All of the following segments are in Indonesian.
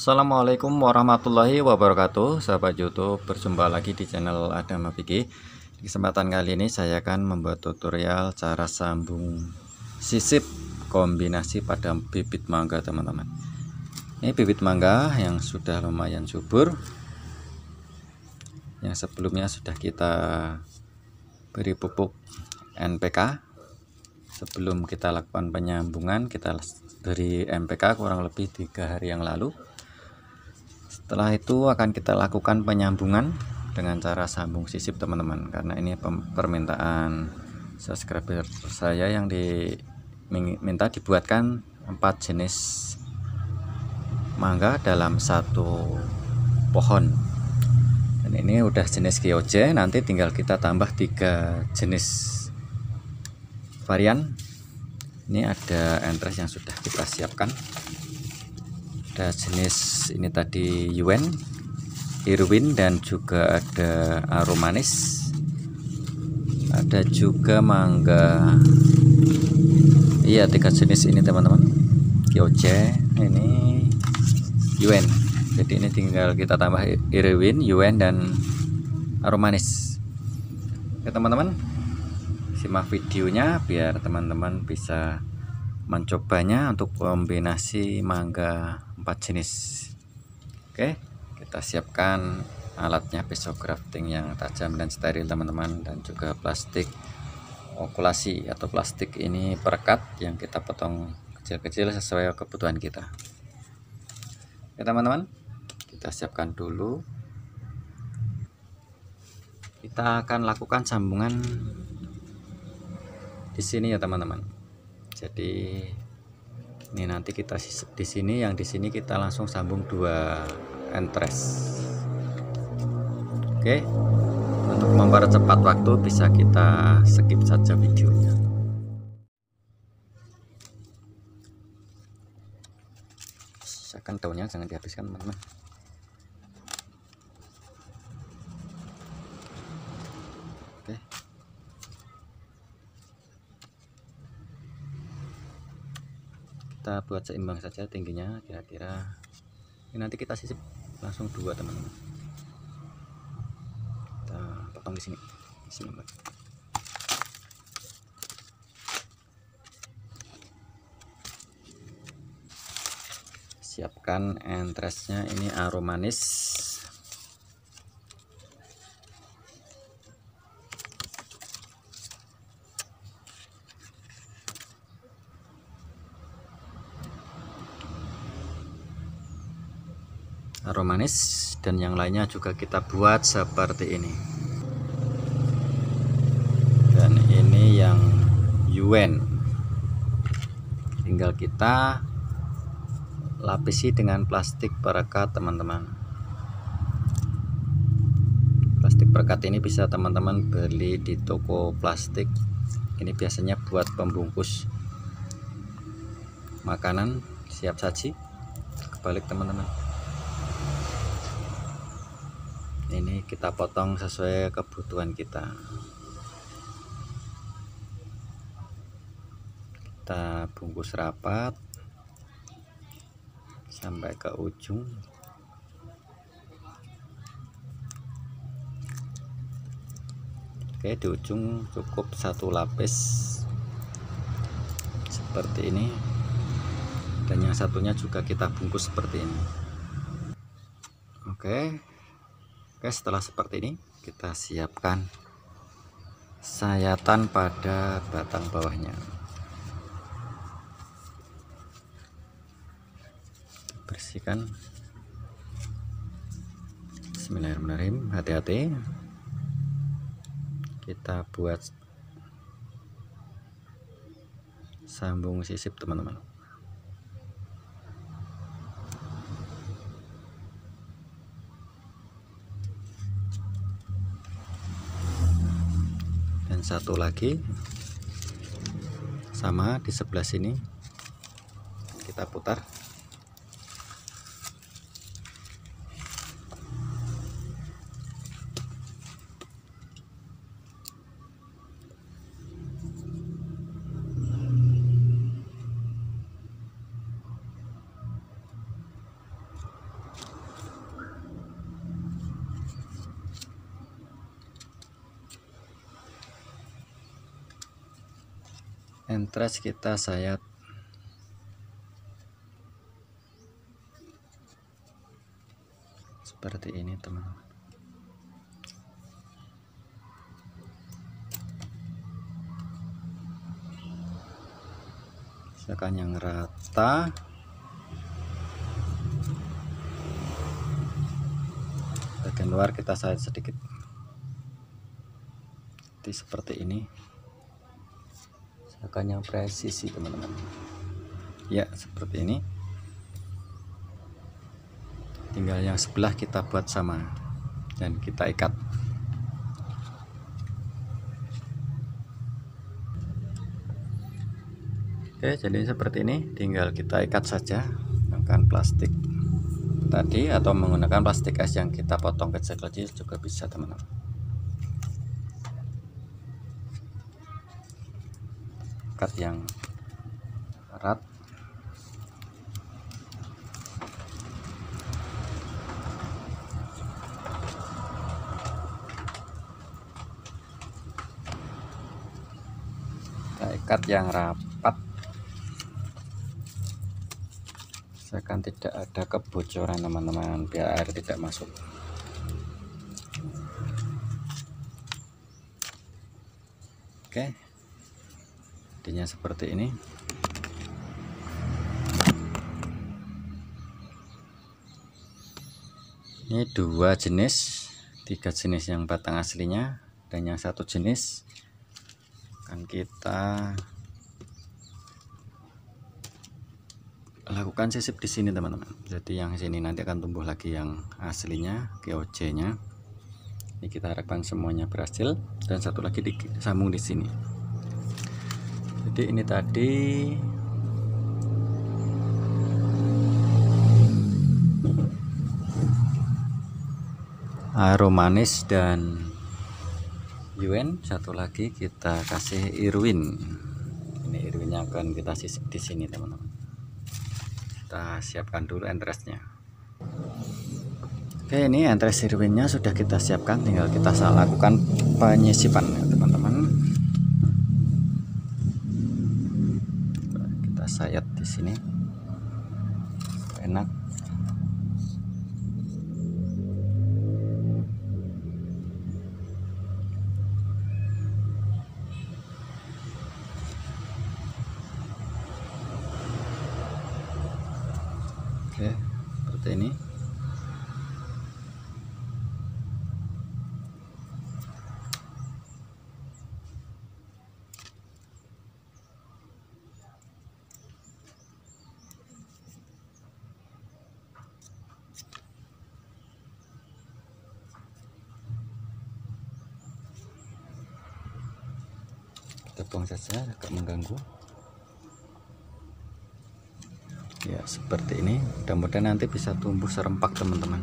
Assalamualaikum warahmatullahi wabarakatuh, sahabat YouTube. Berjumpa lagi di channel Adam Fikih. Di kesempatan kali ini saya akan membuat tutorial cara sambung sisip kombinasi pada bibit mangga, teman-teman. Ini bibit mangga yang sudah lumayan subur, yang sebelumnya sudah kita beri pupuk NPK. Sebelum kita lakukan penyambungan, kita beri NPK kurang lebih 3 hari yang lalu. Setelah itu akan kita lakukan penyambungan dengan cara sambung sisip, teman-teman, karena ini permintaan subscriber saya yang diminta dibuatkan 4 jenis mangga dalam satu pohon. Dan ini udah jenis Kyoje, nanti tinggal kita tambah 3 jenis varian. Ini ada entres yang sudah kita siapkan. Ada jenis ini tadi Yuen, Irwin, dan juga ada Aromanis. Ada juga mangga, iya, 3 jenis ini, teman-teman. Kyoje, ini Yuen. Jadi ini tinggal kita tambah Irwin, Yuen, dan Aromanis. Oke, teman-teman, simak videonya biar teman-teman bisa mencobanya untuk kombinasi mangga 4 jenis. Oke, kita siapkan alatnya, pisau crafting yang tajam dan steril, teman-teman, dan juga plastik okulasi atau plastik ini perekat yang kita potong kecil-kecil sesuai kebutuhan kita. Oke, teman-teman, kita siapkan dulu. Kita akan lakukan sambungan di sini ya, teman-teman. Jadi ini nanti kita di sini, yang di sini kita langsung sambung 2 entres. Oke, untuk mempercepat waktu bisa kita skip saja videonya. Sisakan daunnya jangan dihabiskan, teman-teman. Oke, kita buat seimbang saja tingginya, kira-kira ini nanti kita sisip langsung 2, teman-teman. Kita potong di sini, Mbak. Siapkan entresnya, ini Aromanis. Aromanis, dan yang lainnya juga kita buat seperti ini. Dan ini yang Yuen, tinggal kita lapisi dengan plastik perekat, teman-teman. Plastik perekat ini bisa teman-teman beli di toko plastik. Ini biasanya buat pembungkus makanan siap saji. Kebalik, teman-teman. Ini kita potong sesuai kebutuhan kita. Kita bungkus rapat sampai ke ujung. Oke, di ujung cukup 1 lapis seperti ini, dan yang satunya juga kita bungkus seperti ini. Oke, setelah seperti ini kita siapkan sayatan pada batang bawahnya. Bersihkan. Bismillahirrahmanirrahim, hati-hati. Kita buat sambung sisip, teman-teman. Dan satu lagi sama di sebelah sini, kita putar. entres kita sayat seperti ini teman-teman. Sisakan yang rata. Bagian luar kita sayat sedikit seperti ini. Sisakan yang presisi teman-teman. Ya seperti ini. Tinggal yang sebelah kita buat sama dan kita ikat. Oke, jadi seperti ini, tinggal kita ikat saja menggunakan plastik tadi atau menggunakan plastik es yang kita potong kecil-kecil juga bisa teman-teman. Ikat yang erat. Kita ikat yang rapat. Misalkan tidak ada kebocoran teman-teman, biar air tidak masuk. Oke, jadinya seperti ini. Ini 2 jenis, 3 jenis yang batang aslinya dan yang 1 jenis akan kita lakukan sisip di sini teman-teman. Jadi yang sini nanti akan tumbuh lagi yang aslinya, KOC-nya. Ini kita harapkan semuanya berhasil dan satu lagi disambung di sini. Jadi ini tadi Aromanis dan Yuen, satu lagi kita kasih Irwin. Ini Irwinnya akan kita sisip di sini teman-teman. Kita siapkan dulu entresnya. Oke, ini entres Irwinnya sudah kita siapkan, tinggal kita lakukan penyisipan ya teman-teman. Kita sayat di sini enak. Oke, seperti ini. Kita buang saja, agak mengganggu. Ya seperti ini, mudah-mudahan nanti bisa tumbuh serempak teman-teman.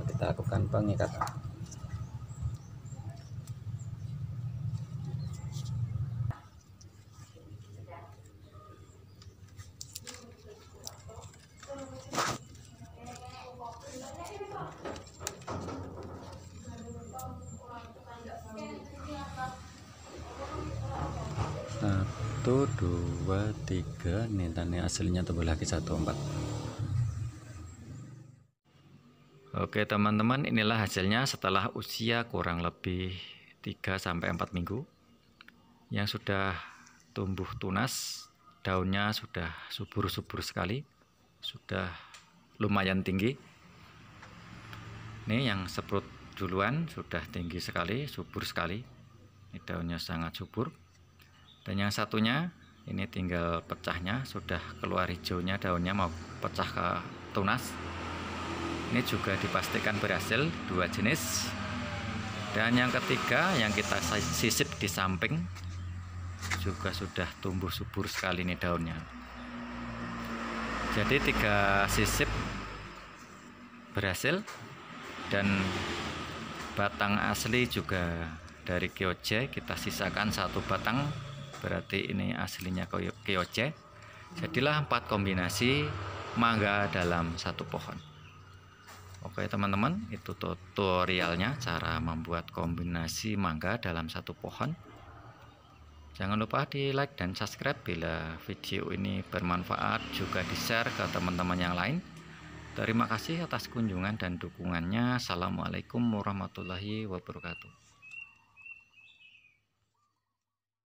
Kita lakukan pengikatan. Satu, dua, tiga. Nih tadi hasilnya tumbuh lagi 1, 4. Oke teman-teman, inilah hasilnya setelah usia kurang lebih 3-4 minggu yang sudah tumbuh tunas. Daunnya sudah subur-subur sekali, sudah lumayan tinggi. Ini yang seprut duluan sudah tinggi sekali, subur sekali. Ini daunnya sangat subur. Dan yang satunya ini tinggal pecahnya, sudah keluar hijaunya, daunnya mau pecah ke tunas. Ini juga dipastikan berhasil, 2 jenis. Dan yang ketiga yang kita sisip di samping juga sudah tumbuh subur sekali nih daunnya. Jadi 3 sisip berhasil dan batang asli juga dari KOC kita sisakan 1 batang. Berarti ini aslinya KOC. Jadilah 4 kombinasi mangga dalam 1 pohon. Oke. Oke teman-teman, itu tutorialnya cara membuat kombinasi mangga dalam satu pohon. Jangan lupa di like dan subscribe bila video ini bermanfaat, juga di share ke teman-teman yang lain. Terima kasih atas kunjungan dan dukungannya. Assalamualaikum warahmatullahi wabarakatuh.